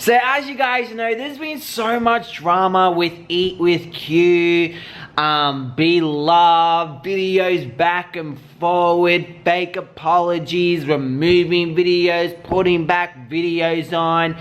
So as you guys know, there's been so much drama with Eat with Q, BLoves, videos back and forward, fake apologies, removing videos, putting back videos on.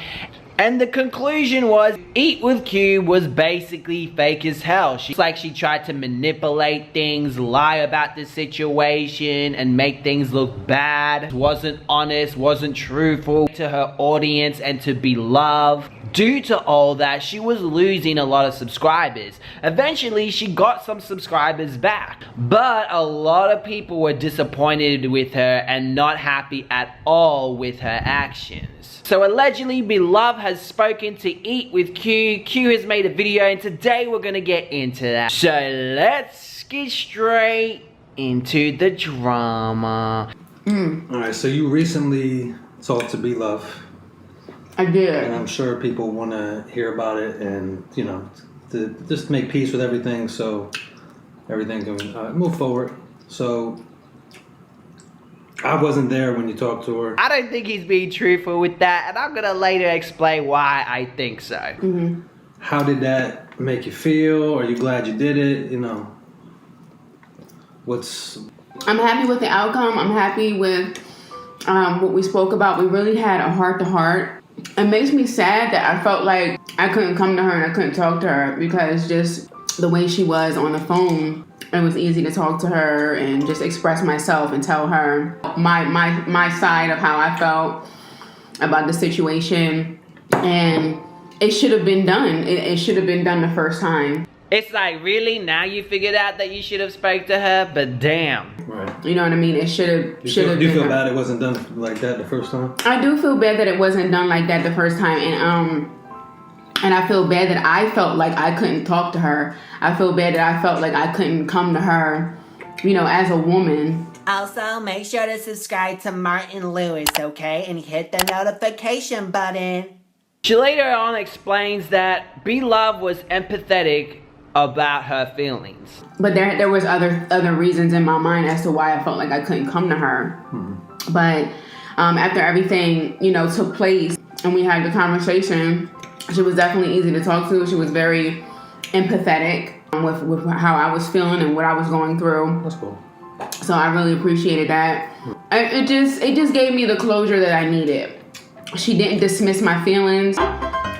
And the conclusion was, Eat with Q was basically fake as hell. She tried to manipulate things, lie about the situation, and make things look bad. Wasn't honest, wasn't truthful to her audience and to BLoves. Due to all that, she was losing a lot of subscribers. Eventually, she got some subscribers back. But a lot of people were disappointed with her and not happy at all with her actions. So allegedly, BLoves has spoken to Eat with Q. Q has made a video, and today we're gonna get into that. So let's get straight into the drama. Alright, so you recently talked to BLoves. I did. And I'm sure people want to hear about it and, you know, to just make peace with everything so everything can move forward. So I wasn't there when you talked to her. I don't think he's being truthful with that, and I'm gonna later explain why I think so. How did that make you feel? Are you glad you did it? You know, I'm happy with the outcome. I'm happy with what we spoke about. We really had a heart-to-heart. It makes me sad that I felt like I couldn't come to her and I couldn't talk to her because just the way she was on the phone, it was easy to talk to her and just express myself and tell her my side of how I felt about the situation. And it should have been done. It should have been done the first time. It's like, really? Now you figured out that you should have spoke to her? But damn. Right. You know what I mean? It should have Do you feel been bad it wasn't done like that the first time? I do feel bad that it wasn't done like that the first time. And I feel bad that I felt like I couldn't talk to her. I feel bad that I felt like I couldn't come to her, you know, as a woman. Also, make sure to subscribe to Martin Lewis, okay? And hit the notification button. She later on explains that BLoves was empathetic about her feelings. But there was other reasons in my mind as to why I felt like I couldn't come to her. But after everything, you know, took place and we had the conversation, she was definitely easy to talk to. She was very empathetic with how I was feeling and what I was going through. That's cool. So I really appreciated that. It just gave me the closure that I needed. She didn't dismiss my feelings.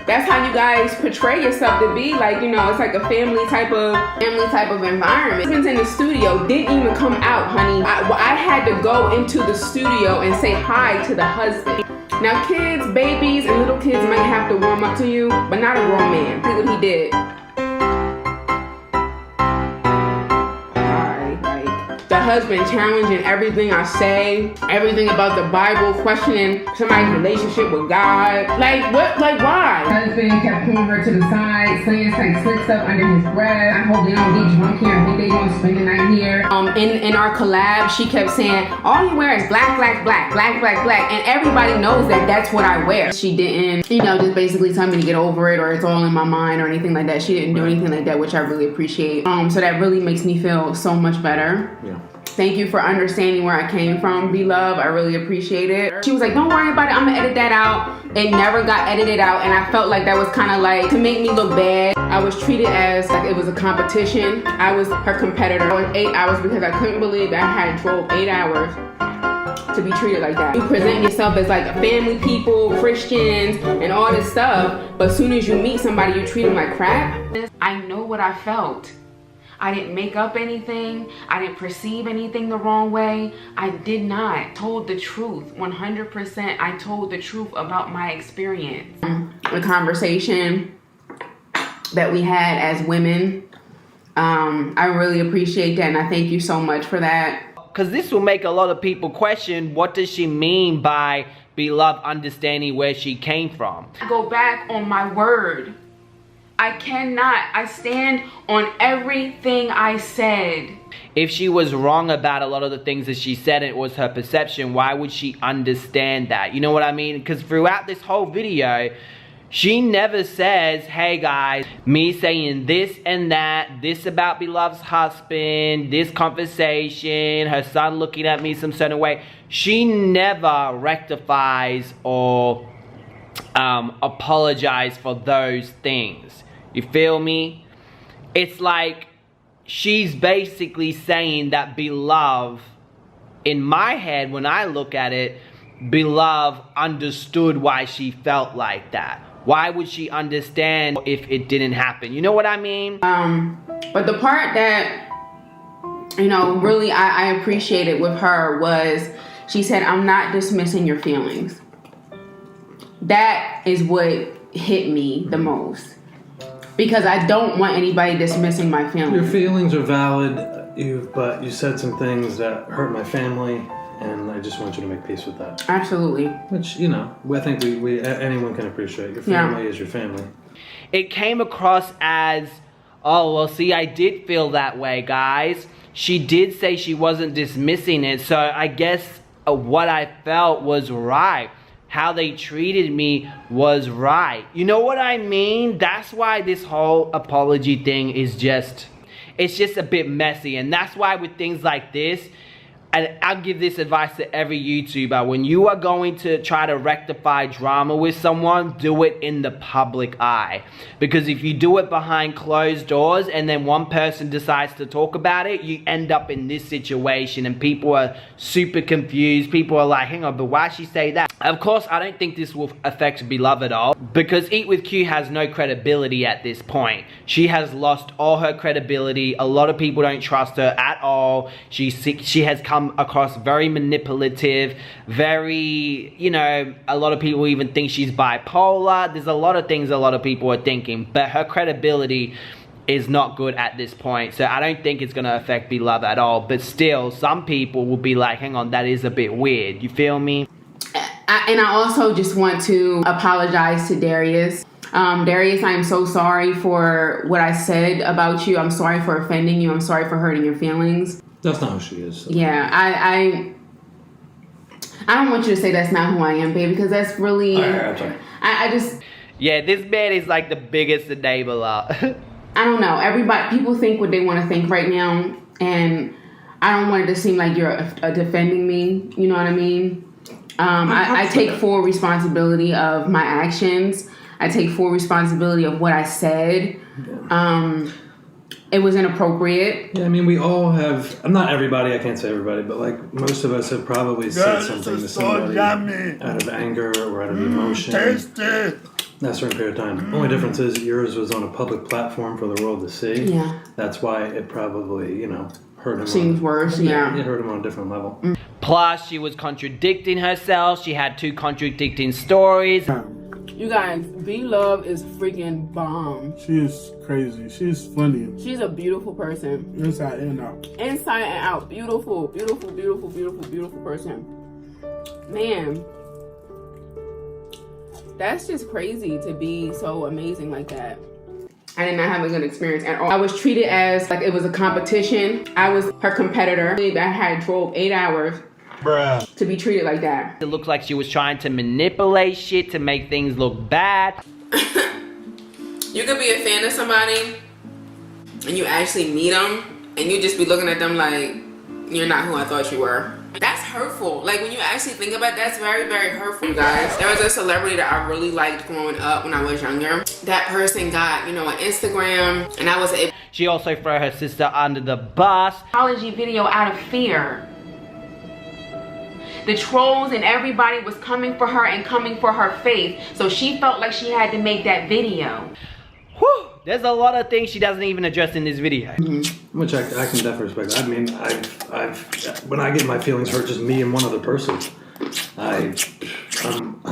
That's how you guys portray yourself to be. Like, you know, it's like a family type of environment. Husband's in the studio, didn't even come out, honey. I had to go into the studio and say hi to the husband. Now, kids, babies, and little kids might have to warm up to you, but not a grown man. See what he did. The husband challenging everything I say, everything about the Bible, questioning somebody's relationship with God. Like, what? Like, why? Husband kept pulling her to the side, saying some slick stuff under his breath. I hope they don't get drunk here. I think they gonna spend the night here. In our collab, she kept saying, all you wear is black, black, black, black, black, black. And everybody knows that that's what I wear. She didn't, you know, just basically tell me to get over it or it's all in my mind or anything like that. She didn't do anything like that, which I really appreciate. So that really makes me feel so much better. Yeah. Thank you for understanding where I came from, BLoves. I really appreciate it. She was like, don't worry about it. I'm gonna edit that out. It never got edited out. And I felt like that was kind of like to make me look bad. I was treated as like it was a competition. I was her competitor. I was 8 hours because I couldn't believe that I had drove 8 hours to be treated like that. You present yourself as like family people, Christians, and all this stuff. But as soon as you meet somebody, you treat them like crap. I know what I felt. I didn't make up anything. I didn't perceive anything the wrong way. I did not. Told the truth. 100% I told the truth about my experience. The conversation that we had as women, I really appreciate that and I thank you so much for that. Because this will make a lot of people question, what does she mean by BLoves understanding where she came from? I go back on my word. I stand on everything I said. If she was wrong about a lot of the things that she said and it was her perception, why would she understand that? You know what I mean? Because throughout this whole video, she never says, hey guys, me saying this and that, this about BLoves' husband, this conversation, her son looking at me some certain way. She never rectifies or apologize for those things. You feel me? It's like she's basically saying that BLoves, in my head when I look at it, BLoves understood why she felt like that. Why would she understand if it didn't happen? You know what I mean? But the part that, you know, really I appreciated with her was she said, I'm not dismissing your feelings. That is what hit me the most. Because I don't want anybody dismissing my feelings. Your feelings are valid, but you said some things that hurt my family, and I just want you to make peace with that. Absolutely. Which, you know, I think we anyone can appreciate. Your family is your family. It came across as, oh, well, see, I did feel that way, guys. She did say she wasn't dismissing it, so I guess what I felt was right. How they treated me was right. You know what I mean? That's why this whole apology thing is just, it's just a bit messy. And that's why with things like this, and I'll give this advice to every YouTuber, when you are going to try to rectify drama with someone, do it in the public eye. Because if you do it behind closed doors and then one person decides to talk about it, you end up in this situation and people are super confused. People are like, hang on, but why she say that? Of course, I don't think this will affect BLoves at all, because Eat With Q has no credibility at this point. She has lost all her credibility. A lot of people don't trust her at all. She has come across very manipulative, very, you know, a lot of people even think she's bipolar. There's a lot of things a lot of people are thinking, but her credibility is not good at this point. So I don't think it's going to affect BLoves at all. But still, some people will be like, hang on, that is a bit weird. You feel me? And I also just want to apologize to Darius. Darius, I am so sorry for what I said about you. I'm sorry for offending you. I'm sorry for hurting your feelings. That's not who she is. So. Yeah, I don't want you to say that's not who I am, babe, because that's really... I'm sorry. I just... Yeah, this man is like the biggest enabler. I don't know. People think what they want to think right now, and I don't want it to seem like you're defending me. You know what I mean? I take full responsibility of my actions. I take full responsibility of what I said. It was inappropriate. Yeah, I mean, we all have, not everybody, I can't say everybody, but like most of us have probably said something to somebody out of anger or out of emotion. That certain period of time. The only difference is yours was on a public platform for the world to see. Yeah. That's why it probably, you know, hurt him. Seems worse, yeah. It hurt him on a different level. Plus, she was contradicting herself. She had 2 contradicting stories. You guys, BLoves is freaking bomb. She is crazy. She's funny. She's a beautiful person. Inside and out. Inside and out. Beautiful, beautiful, beautiful, beautiful, beautiful person. Man. That's just crazy to be so amazing like that. I did not have a good experience at all. I was treated as like it was a competition. I was her competitor. I had drove 8 hours. Bruh. To be treated like that. It looked like she was trying to manipulate shit to make things look bad. You could be a fan of somebody and you actually meet them and you just be looking at them like, you're not who I thought you were. That's hurtful. Like when you actually think about it, that's very, very hurtful, you guys. There was a celebrity that I really liked growing up when I was younger. That person got, you know, an Instagram and I was able. She also threw her sister under the bus. Apology video out of fear. The trolls and everybody was coming for her and coming for her faith. So she felt like she had to make that video. Whew, there's a lot of things she doesn't even address in this video. Which I can definitely respect. I mean, when I get my feelings hurt, just me and one other person, I'm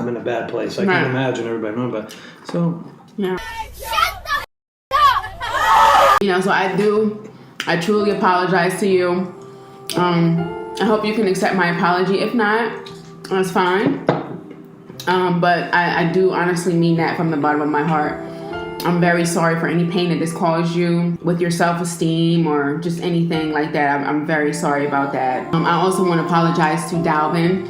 in a bad place. I can imagine everybody knowing about it. So yeah. You know, so I truly apologize to you. I hope you can accept my apology. If not, that's fine. But I do honestly mean that from the bottom of my heart. I'm very sorry for any pain that this caused you with your self-esteem or just anything like that. I'm very sorry about that. I also want to apologize to Dalvin.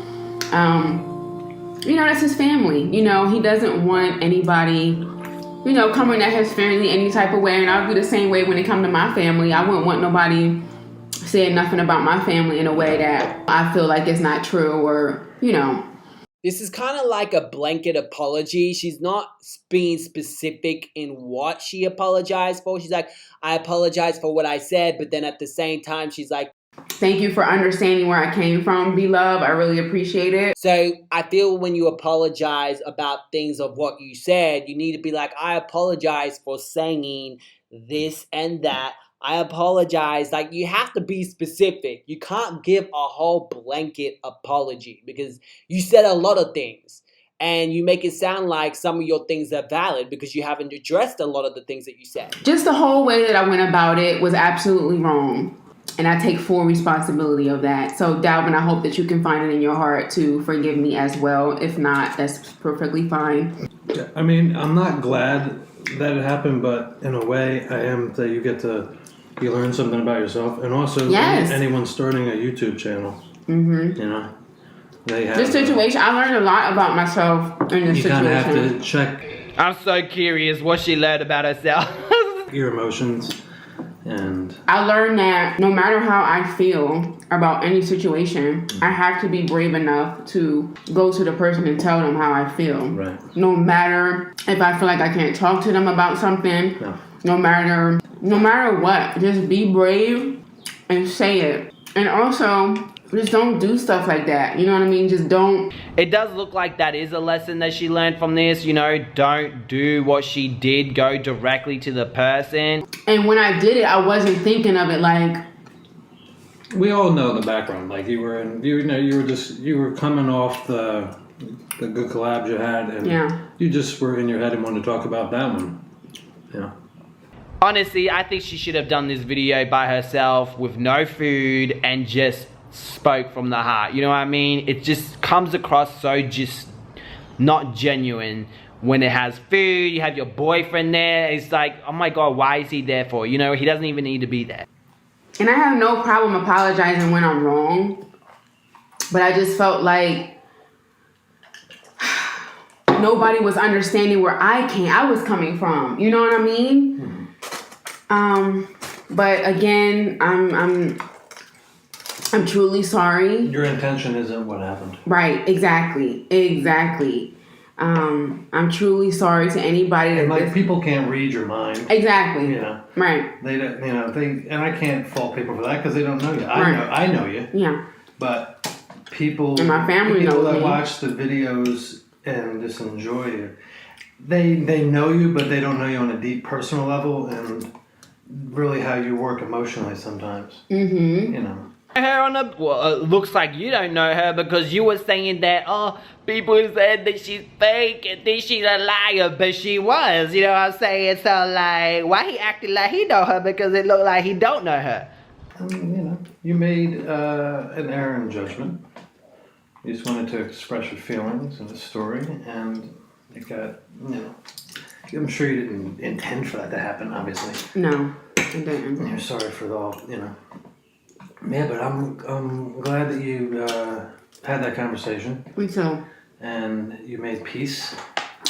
You know, that's his family. You know, he doesn't want anybody, you know, coming at his family any type of way. And I'll be the same way when it comes to my family. I wouldn't want nobody saying nothing about my family in a way that I feel like it's not true or, you know. This is kind of like a blanket apology. She's not being specific in what she apologized for. She's like, I apologize for what I said, but then at the same time, she's like, thank you for understanding where I came from, BLove. I really appreciate it. So I feel when you apologize about things of what you said, you need to be like, I apologize for saying this and that. I apologize. Like, you have to be specific. You can't give a whole blanket apology because you said a lot of things and you make it sound like some of your things are valid because you haven't addressed a lot of the things that you said. Just the whole way that I went about it was absolutely wrong. And I take full responsibility of that. So, Dalvin, I hope that you can find it in your heart to forgive me as well. If not, that's perfectly fine. Yeah, I mean, I'm not glad that it happened, but in a way, I am that you learn something about yourself. And also, yes. Anyone starting a YouTube channel, mm-hmm. you know, they have... This situation, I learned a lot about myself in this situation. You kind of have to check... I'm so curious what she learned about herself. Your emotions. And I learned that no matter how I feel about any situation, I have to be brave enough to go to the person and tell them how I feel. Right. No matter if I feel like I can't talk to them about something. No matter what, just be brave and say it. And also, just don't do stuff like that. You know what I mean? Just don't. It does look like that is a lesson that she learned from this. You know, don't do what she did. Go directly to the person. And when I did it, I wasn't thinking of it like... We all know the background. Like you were coming off the good collabs you had, and you just were in your head and wanted to talk about that one. Yeah. Honestly, I think she should have done this video by herself with no food and just spoke from the heart. You know what I mean? It just comes across so just not genuine when it has food. You have your boyfriend there. It's like, oh my God, why is he there for? You know, he doesn't even need to be there. And I have no problem apologizing when I'm wrong, but I just felt like nobody was understanding where I was coming from. You know what I mean? But again, I'm truly sorry. Your intention isn't what happened. Right, exactly. I'm truly sorry to anybody that... And people can't read your mind. Exactly. You know. Right. They don't, and I can't fault people for that because they don't know you. I know you. Yeah. But people... And my family knows that me. Watch the videos and just enjoy you. They know you, but they don't know you on a deep personal level and really how you work emotionally sometimes. Mm-hmm. You know. Her on a, well, it looks like you don't know her because you were saying that, oh, people said that she's fake and think she's a liar, but she was, you know what I'm saying? So like, why he acting like he know her because it looked like he don't know her? I mean, you know, you made an error in judgment. You just wanted to express your feelings in the story, and it got, you know, I'm sure you didn't intend for that to happen, obviously. No, I didn't. You're sorry for all, you know. Yeah, but I'm glad that you had that conversation. Me too. And you made peace.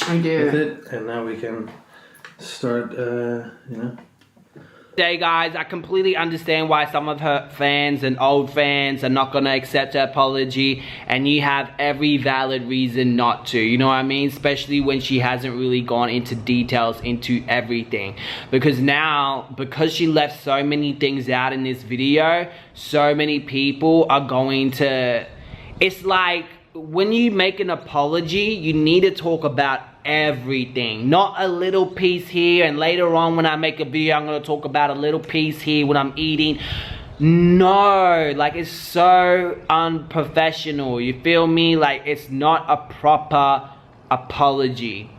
I did. With it, and now we can start, you know. Hey guys, I completely understand why some of her fans and old fans are not going to accept her apology, and you have every valid reason not to, you know what I mean? Especially when she hasn't really gone into details into everything. Because now, because she left so many things out in this video, so many people are going to... It's like, when you make an apology, you need to talk about everything, not a little piece here and later on when I make a video I'm going to talk about a little piece here when I'm eating. No, like, it's so unprofessional, you feel me? Like, it's not a proper apology.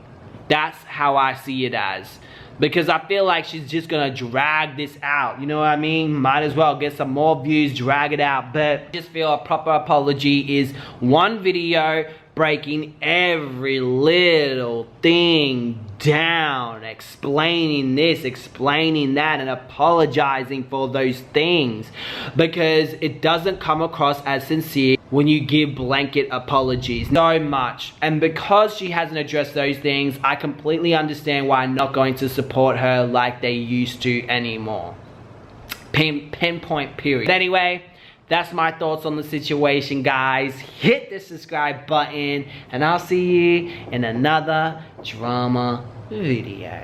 That's how I see it as. Because I feel like she's just gonna drag this out, you know what I mean? Might as well get some more views, drag it out. But I just feel a proper apology is one video breaking every little thing down, explaining this, explaining that, and apologizing for those things. Because it doesn't come across as sincere when you give blanket apologies so much. And because she hasn't addressed those things, I completely understand why I'm not going to support her like they used to anymore. Pinpoint period. But anyway, That's my thoughts on the situation, guys. Hit the subscribe button, and I'll see you in another drama video.